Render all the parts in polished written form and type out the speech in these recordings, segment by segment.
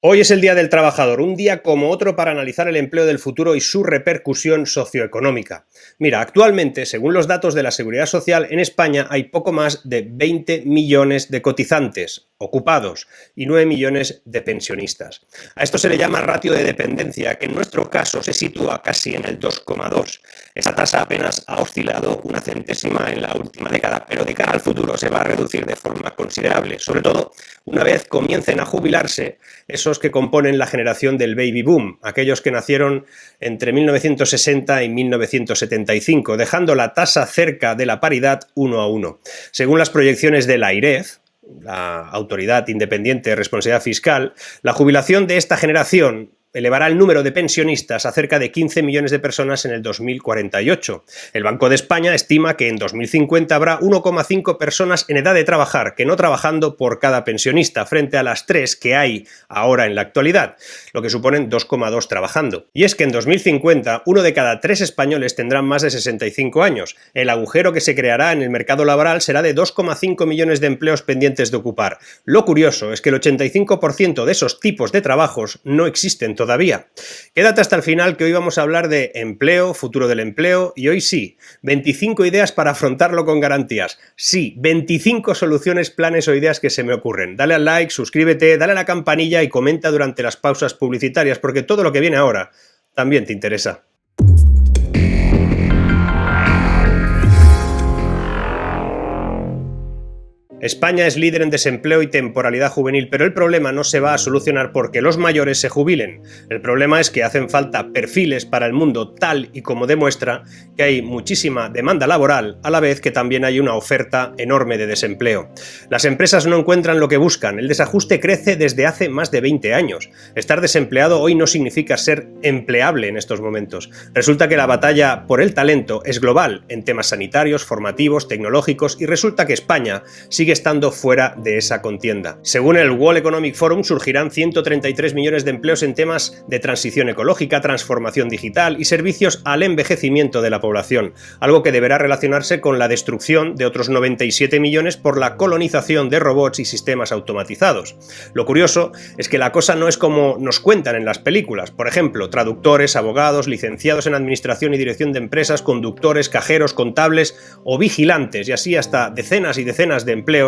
Hoy es el Día del Trabajador, un día como otro para analizar el empleo del futuro y su repercusión socioeconómica. Mira, actualmente, según los datos de la Seguridad Social, en España hay poco más de 20 millones de cotizantes ocupados y 9 millones de pensionistas. A esto se le llama ratio de dependencia, que en nuestro caso se sitúa casi en el 2,2. Esa tasa apenas ha oscilado una centésima en la última década, pero de cara al futuro se va a reducir de forma considerable, sobre todo una vez comiencen a jubilarse esos que componen la generación del baby boom, aquellos que nacieron entre 1960 y 1975, dejando la tasa cerca de la paridad 1 a 1. Según las proyecciones de la AIREF, la Autoridad Independiente de Responsabilidad Fiscal, la jubilación de esta generación elevará el número de pensionistas a cerca de 15 millones de personas en el 2048. El Banco de España estima que en 2050 habrá 1,5 personas en edad de trabajar, que no trabajando por cada pensionista, frente a las 3 que hay ahora en la actualidad, lo que suponen 2,2 trabajando. Y es que en 2050, 1 de cada 3 españoles tendrán más de 65 años. El agujero que se creará en el mercado laboral será de 2,5 millones de empleos pendientes de ocupar. Lo curioso es que el 85% de esos tipos de trabajos no existen todavía. Quédate hasta el final, que hoy vamos a hablar de empleo, futuro del empleo, y hoy sí, 25 ideas para afrontarlo con garantías. Sí, 25 soluciones, planes o ideas que se me ocurren. Dale al like, suscríbete, dale a la campanilla y comenta durante las pausas publicitarias, porque todo lo que viene ahora también te interesa. España es líder en desempleo y temporalidad juvenil, pero el problema no se va a solucionar porque los mayores se jubilen. El problema es que hacen falta perfiles para el mundo, tal y como demuestra que hay muchísima demanda laboral, a la vez que también hay una oferta enorme de desempleo. Las empresas no encuentran lo que buscan, el desajuste crece desde hace más de 20 años. Estar desempleado hoy no significa ser empleable en estos momentos. Resulta que la batalla por el talento es global, en temas sanitarios, formativos, tecnológicos, y resulta que España sigue estando fuera de esa contienda. Según el World Economic Forum, surgirán 133 millones de empleos en temas de transición ecológica, transformación digital y servicios al envejecimiento de la población, algo que deberá relacionarse con la destrucción de otros 97 millones por la colonización de robots y sistemas automatizados. Lo curioso es que la cosa no es como nos cuentan en las películas, por ejemplo, traductores, abogados, licenciados en administración y dirección de empresas, conductores, cajeros, contables o vigilantes, y así hasta decenas y decenas de empleos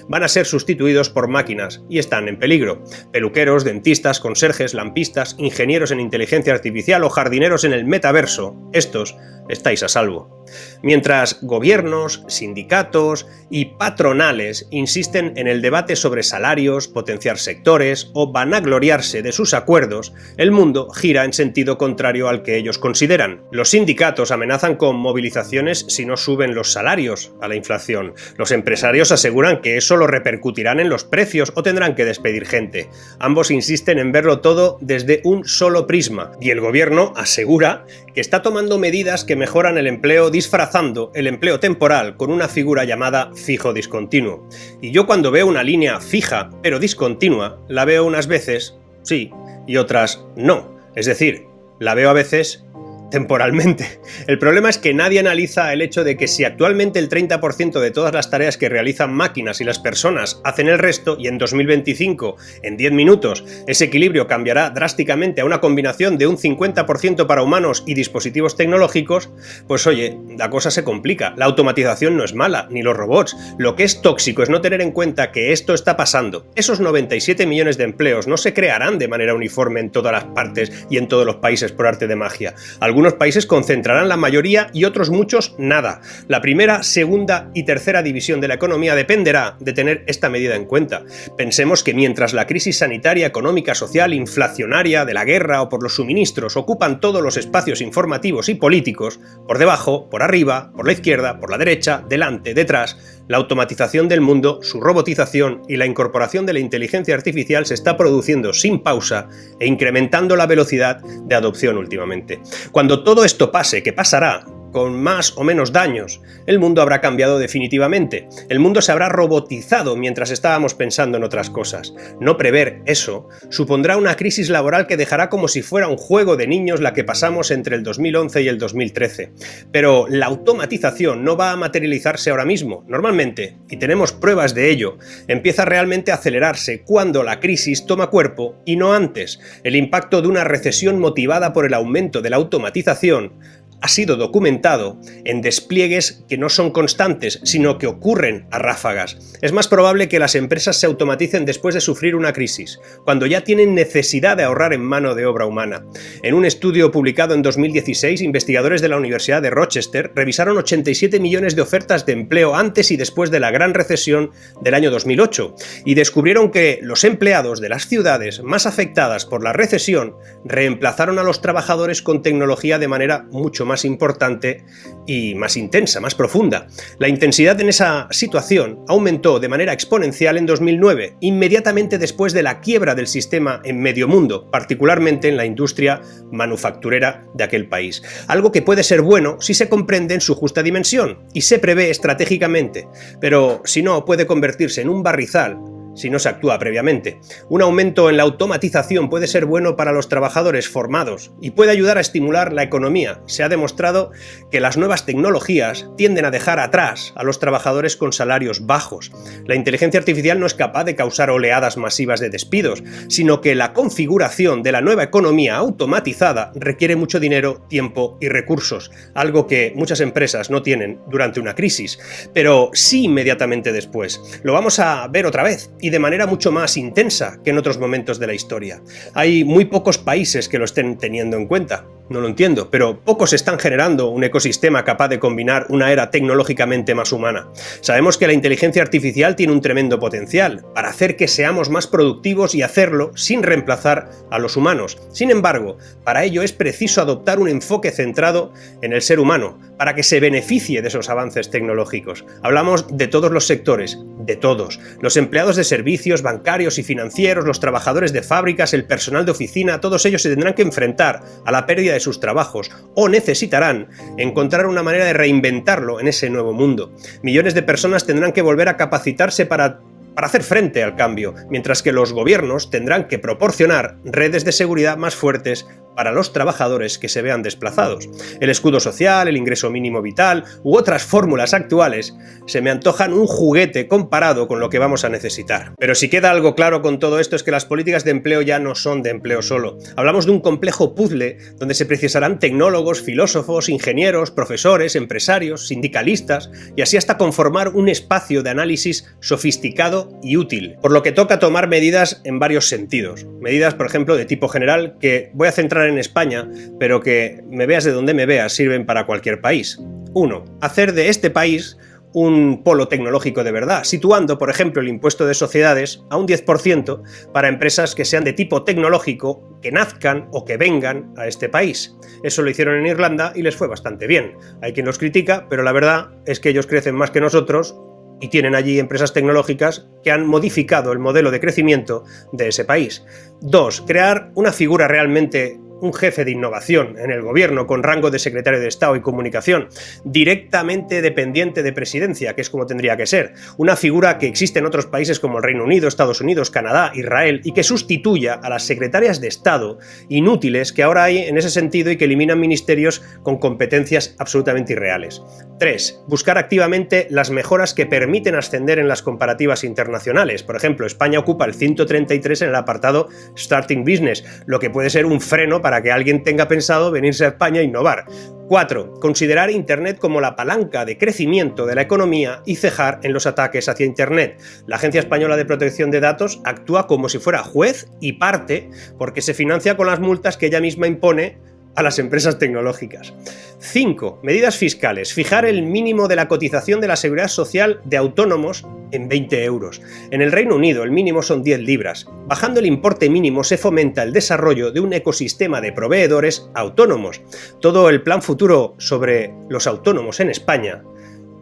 van a ser sustituidos por máquinas y están en peligro. Peluqueros, dentistas, conserjes, lampistas, ingenieros en inteligencia artificial o jardineros en el metaverso, estos estáis a salvo. Mientras gobiernos, sindicatos y patronales insisten en el debate sobre salarios, potenciar sectores o vanagloriarse de sus acuerdos, el mundo gira en sentido contrario al que ellos consideran. Los sindicatos amenazan con movilizaciones si no suben los salarios a la inflación. Los empresarios aseguran que eso lo repercutirán en los precios o tendrán que despedir gente. Ambos insisten en verlo todo desde un solo prisma, y el gobierno asegura que está tomando medidas que mejoran el empleo, disfrazando el empleo temporal con una figura llamada fijo discontinuo. Y yo, cuando veo una línea fija pero discontinua, la veo unas veces sí y otras no. Es decir, la veo a veces temporalmente. El problema es que nadie analiza el hecho de que si actualmente el 30% de todas las tareas que realizan máquinas y las personas hacen el resto, y en 2025, en 10 minutos, ese equilibrio cambiará drásticamente a una combinación de un 50% para humanos y dispositivos tecnológicos, pues oye, la cosa se complica. La automatización no es mala, ni los robots. Lo que es tóxico es no tener en cuenta que esto está pasando. Esos 97 millones de empleos no se crearán de manera uniforme en todas las partes y en todos los países por arte de magia. Algunos países concentrarán la mayoría y otros muchos nada. La primera, segunda y tercera división de la economía dependerá de tener esta medida en cuenta. Pensemos que mientras la crisis sanitaria, económica, social, inflacionaria, de la guerra o por los suministros ocupan todos los espacios informativos y políticos, por debajo, por arriba, por la izquierda, por la derecha, delante, detrás, la automatización del mundo, su robotización y la incorporación de la inteligencia artificial se está produciendo sin pausa e incrementando la velocidad de adopción últimamente. Cuando todo esto pase, que pasará, con más o menos daños. El mundo habrá cambiado definitivamente. El mundo se habrá robotizado mientras estábamos pensando en otras cosas. No prever eso supondrá una crisis laboral que dejará como si fuera un juego de niños la que pasamos entre el 2011 y el 2013. Pero la automatización no va a materializarse ahora mismo. Normalmente, y tenemos pruebas de ello, empieza realmente a acelerarse cuando la crisis toma cuerpo y no antes. El impacto de una recesión motivada por el aumento de la automatización ha sido documentado en despliegues que no son constantes, sino que ocurren a ráfagas. Es más probable que las empresas se automaticen después de sufrir una crisis, cuando ya tienen necesidad de ahorrar en mano de obra humana. En un estudio publicado en 2016, investigadores de la Universidad de Rochester revisaron 87 millones de ofertas de empleo antes y después de la gran recesión del año 2008 y descubrieron que los empleados de las ciudades más afectadas por la recesión reemplazaron a los trabajadores con tecnología de manera mucho más importante y más intensa, más profunda. La intensidad en esa situación aumentó de manera exponencial en 2009, inmediatamente después de la quiebra del sistema en medio mundo, particularmente en la industria manufacturera de aquel país. Algo que puede ser bueno si se comprende en su justa dimensión y se prevé estratégicamente, pero si no, puede convertirse en un barrizal si no se actúa previamente. Un aumento en la automatización puede ser bueno para los trabajadores formados y puede ayudar a estimular la economía. Se ha demostrado que las nuevas tecnologías tienden a dejar atrás a los trabajadores con salarios bajos. La inteligencia artificial no es capaz de causar oleadas masivas de despidos, sino que la configuración de la nueva economía automatizada requiere mucho dinero, tiempo y recursos, algo que muchas empresas no tienen durante una crisis, pero sí inmediatamente después. Lo vamos a ver otra vez, y de manera mucho más intensa que en otros momentos de la historia. Hay muy pocos países que lo estén teniendo en cuenta. No lo entiendo, pero pocos están generando un ecosistema capaz de combinar una era tecnológicamente más humana. Sabemos que la inteligencia artificial tiene un tremendo potencial para hacer que seamos más productivos y hacerlo sin reemplazar a los humanos. Sin embargo, para ello es preciso adoptar un enfoque centrado en el ser humano, para que se beneficie de esos avances tecnológicos. Hablamos de todos los sectores, de todos. Los empleados de servicios, bancarios y financieros, los trabajadores de fábricas, el personal de oficina, todos ellos se tendrán que enfrentar a la pérdida de sus trabajos o necesitarán encontrar una manera de reinventarlo en ese nuevo mundo. Millones de personas tendrán que volver a capacitarse para hacer frente al cambio, mientras que los gobiernos tendrán que proporcionar redes de seguridad más fuertes para los trabajadores que se vean desplazados. El escudo social, el ingreso mínimo vital u otras fórmulas actuales se me antojan un juguete comparado con lo que vamos a necesitar. Pero si queda algo claro con todo esto es que las políticas de empleo ya no son de empleo solo. Hablamos de un complejo puzzle donde se precisarán tecnólogos, filósofos, ingenieros, profesores, empresarios, sindicalistas y así hasta conformar un espacio de análisis sofisticado y útil. Por lo que toca tomar medidas en varios sentidos. Medidas, por ejemplo, de tipo general que voy a centrar en España, pero que me veas de donde me veas, sirven para cualquier país. 1. Hacer de este país un polo tecnológico de verdad, situando, por ejemplo, el impuesto de sociedades a un 10% para empresas que sean de tipo tecnológico, que nazcan o que vengan a este país. Eso lo hicieron en Irlanda y les fue bastante bien. Hay quien los critica, pero la verdad es que ellos crecen más que nosotros y tienen allí empresas tecnológicas que han modificado el modelo de crecimiento de ese país. 2. Crear una figura realmente un jefe de innovación en el gobierno con rango de secretario de Estado y Comunicación, directamente dependiente de presidencia, que es como tendría que ser. Una figura que existe en otros países como el Reino Unido, Estados Unidos, Canadá, Israel, y que sustituya a las secretarias de Estado inútiles que ahora hay en ese sentido y que eliminan ministerios con competencias absolutamente irreales. 3. Buscar activamente las mejoras que permiten ascender en las comparativas internacionales. Por ejemplo, España ocupa el 133 en el apartado Starting Business, lo que puede ser un freno para que alguien tenga pensado venirse a España a innovar. 4. Considerar Internet como la palanca de crecimiento de la economía y cejar en los ataques hacia Internet. La Agencia Española de Protección de Datos actúa como si fuera juez y parte porque se financia con las multas que ella misma impone a las empresas tecnológicas. 5. Medidas fiscales. Fijar el mínimo de la cotización de la seguridad social de autónomos en 20 euros. En el Reino Unido el mínimo son 10 libras. Bajando el importe mínimo se fomenta el desarrollo de un ecosistema de proveedores autónomos. Todo el plan futuro sobre los autónomos en España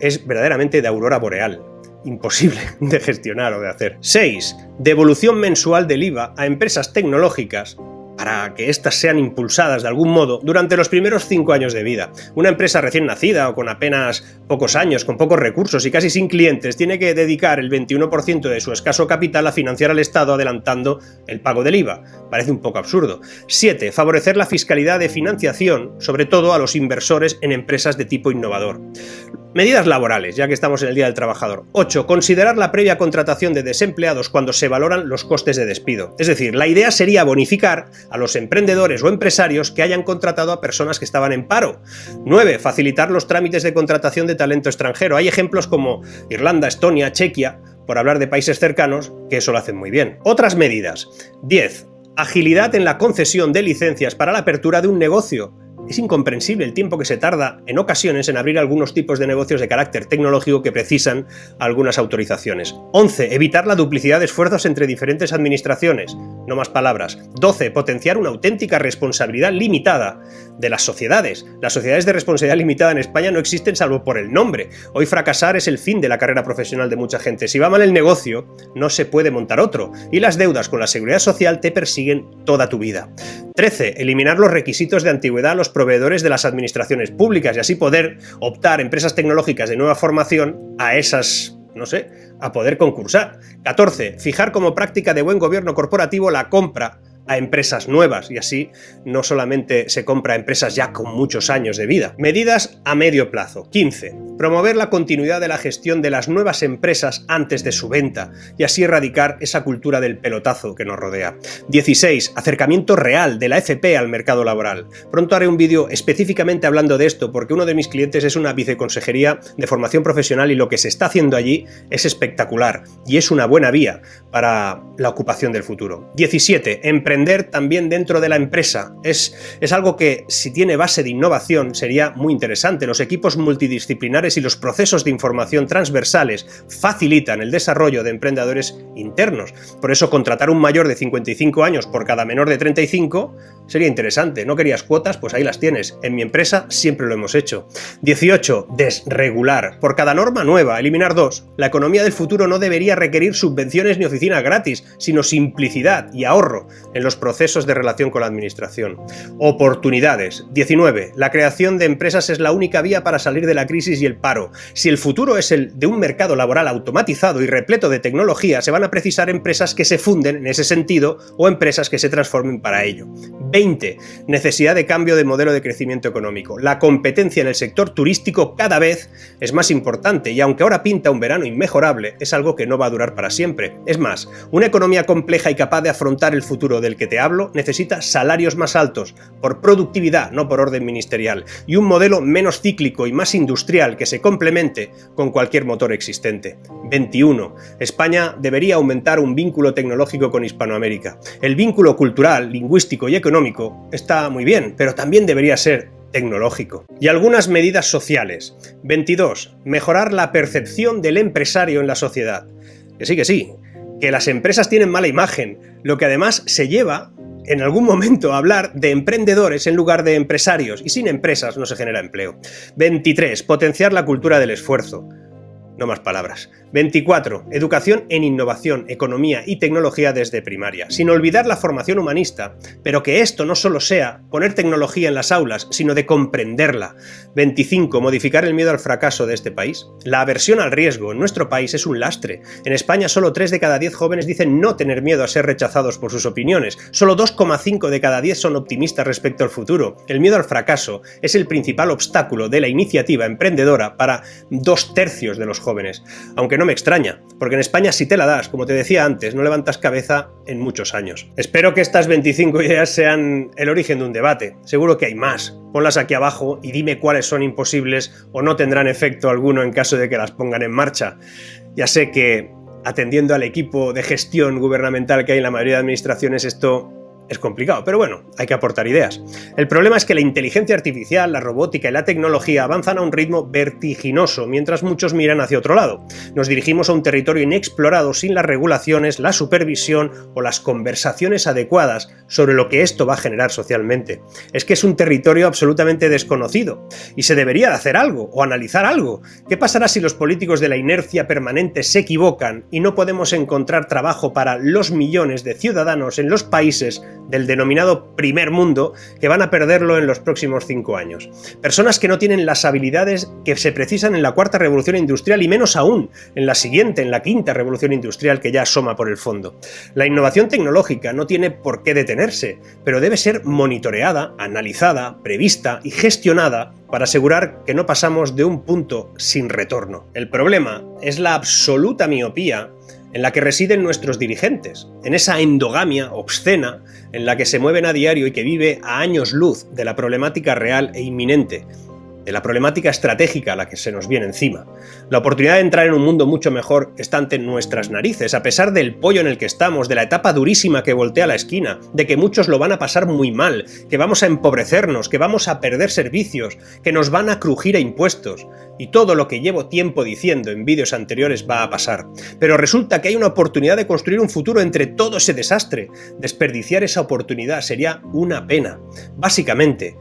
es verdaderamente de aurora boreal. Imposible de gestionar o de hacer. 6. Devolución mensual del IVA a empresas tecnológicas para que éstas sean impulsadas de algún modo durante los primeros 5 años de vida. Una empresa recién nacida o con apenas pocos años, con pocos recursos y casi sin clientes, tiene que dedicar el 21% de su escaso capital a financiar al Estado adelantando el pago del IVA. Parece un poco absurdo. 7. Favorecer la fiscalidad de financiación, sobre todo a los inversores en empresas de tipo innovador. Medidas laborales, ya que estamos en el Día del Trabajador. 8. Considerar la previa contratación de desempleados cuando se valoran los costes de despido. Es decir, la idea sería bonificar a los emprendedores o empresarios que hayan contratado a personas que estaban en paro. 9. Facilitar los trámites de contratación de talento extranjero. Hay ejemplos como Irlanda, Estonia, Chequia, por hablar de países cercanos, que eso lo hacen muy bien. Otras medidas. 10. Agilidad en la concesión de licencias para la apertura de un negocio. Es incomprensible el tiempo que se tarda en ocasiones en abrir algunos tipos de negocios de carácter tecnológico que precisan algunas autorizaciones. 11. Evitar la duplicidad de esfuerzos entre diferentes administraciones. No más palabras. 12. Potenciar una auténtica responsabilidad limitada de las sociedades. Las sociedades de responsabilidad limitada en España no existen salvo por el nombre. Hoy fracasar es el fin de la carrera profesional de mucha gente. Si va mal el negocio, no se puede montar otro. Y las deudas con la seguridad social te persiguen toda tu vida. 13. Eliminar los requisitos de antigüedad a los proveedores de las administraciones públicas y así poder optar empresas tecnológicas de nueva formación a esas, a poder concursar. 14. Fijar como práctica de buen gobierno corporativo la compra a empresas nuevas y así no solamente se compra a empresas ya con muchos años de vida. Medidas a medio plazo. 15. Promover la continuidad de la gestión de las nuevas empresas antes de su venta y así erradicar esa cultura del pelotazo que nos rodea. 16. Acercamiento real de la FP al mercado laboral. Pronto haré un vídeo específicamente hablando de esto porque uno de mis clientes es una viceconsejería de formación profesional y lo que se está haciendo allí es espectacular y es una buena vía para la ocupación del futuro. 17. Emprender también dentro de la empresa. Es algo que si tiene base de innovación sería muy interesante. Los equipos multidisciplinares y los procesos de información transversales facilitan el desarrollo de emprendedores internos. Por eso contratar un mayor de 55 años por cada menor de 35 sería interesante. ¿No querías cuotas? Pues ahí las tienes. En mi empresa siempre lo hemos hecho. 18. Desregular. Por cada norma nueva, eliminar 2. La economía del futuro no debería requerir subvenciones ni oficinas gratis, sino simplicidad y ahorro en los procesos de relación con la administración. Oportunidades. 19. La creación de empresas es la única vía para salir de la crisis y el paro. Si el futuro es el de un mercado laboral automatizado y repleto de tecnología, se van a precisar empresas que se funden en ese sentido o empresas que se transformen para ello. 20. Necesidad de cambio de modelo de crecimiento económico. La competencia en el sector turístico cada vez es más importante y aunque ahora pinta un verano inmejorable, es algo que no va a durar para siempre. Es más, una economía compleja y capaz de afrontar el futuro del que te hablo necesita salarios más altos, por productividad, no por orden ministerial, y un modelo menos cíclico y más industrial que se complemente con cualquier motor existente. 21. España debería aumentar un vínculo tecnológico con Hispanoamérica. El vínculo cultural, lingüístico y económico está muy bien, pero también debería ser tecnológico. Y algunas medidas sociales. 22. Mejorar la percepción del empresario en la sociedad. Que sí, que las empresas tienen mala imagen, lo que además se lleva en algún momento a hablar de emprendedores en lugar de empresarios, y sin empresas no se genera empleo. 23. Potenciar la cultura del esfuerzo. No más palabras. 24. Educación en innovación, economía y tecnología desde primaria, sin olvidar la formación humanista, pero que esto no solo sea poner tecnología en las aulas, sino de comprenderla. 25. Modificar el miedo al fracaso de este país. La aversión al riesgo en nuestro país es un lastre. En España solo 3 de cada 10 jóvenes dicen no tener miedo a ser rechazados por sus opiniones. Solo 2,5 de cada 10 son optimistas respecto al futuro. El miedo al fracaso es el principal obstáculo de la iniciativa emprendedora para 2/3 de los jóvenes. Aunque no me extraña, porque en España si te la das, como te decía antes, no levantas cabeza en muchos años. Espero que estas 25 ideas sean el origen de un debate. Seguro que hay más. Ponlas aquí abajo y dime cuáles son imposibles o no tendrán efecto alguno en caso de que las pongan en marcha. Ya sé que, atendiendo al equipo de gestión gubernamental que hay en la mayoría de administraciones, esto es complicado, pero bueno, hay que aportar ideas. El problema es que la inteligencia artificial, la robótica y la tecnología avanzan a un ritmo vertiginoso, mientras muchos miran hacia otro lado. Nos dirigimos a un territorio inexplorado sin las regulaciones, la supervisión o las conversaciones adecuadas sobre lo que esto va a generar socialmente. Es que es un territorio absolutamente desconocido y se debería de hacer algo o analizar algo. ¿Qué pasará si los políticos de la inercia permanente se equivocan y no podemos encontrar trabajo para los millones de ciudadanos en los países del denominado primer mundo que van a perderlo en los próximos 5 años. Personas que no tienen las habilidades que se precisan en la cuarta revolución industrial y menos aún en la siguiente, en la quinta revolución industrial que ya asoma por el fondo. La innovación tecnológica no tiene por qué detenerse, pero debe ser monitoreada, analizada, prevista y gestionada para asegurar que no pasamos de un punto sin retorno. El problema es la absoluta miopía en la que residen nuestros dirigentes, en esa endogamia obscena en la que se mueven a diario y que vive a años luz de la problemática real e inminente, de la problemática estratégica a la que se nos viene encima. La oportunidad de entrar en un mundo mucho mejor está ante nuestras narices, a pesar del pollo en el que estamos, de la etapa durísima que voltea la esquina, de que muchos lo van a pasar muy mal, que vamos a empobrecernos, que vamos a perder servicios, que nos van a crujir a impuestos. Y todo lo que llevo tiempo diciendo en vídeos anteriores va a pasar. Pero resulta que hay una oportunidad de construir un futuro entre todo ese desastre. Desperdiciar esa oportunidad sería una pena. Básicamente,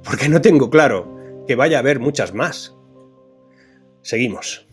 porque no tengo claro que vaya a haber muchas más. Seguimos.